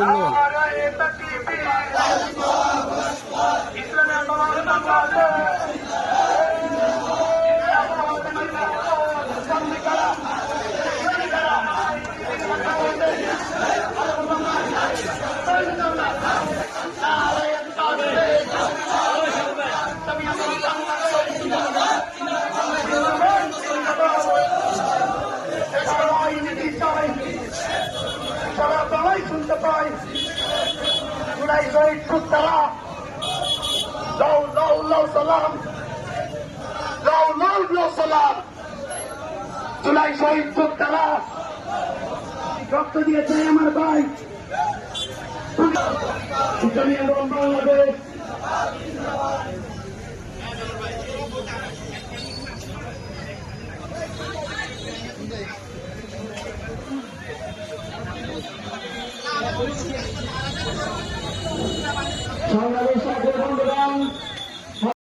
জন্য। শুনতে পাই জুলাই শহীদ তারা লও লও লও সালাম, লও লও লও সালাম। জুলাই শহীদ তারা রক্ত দিয়েছে আমার ভাই বাংলাদেশ। সংগ্রামের সাথে বন্ধুগণ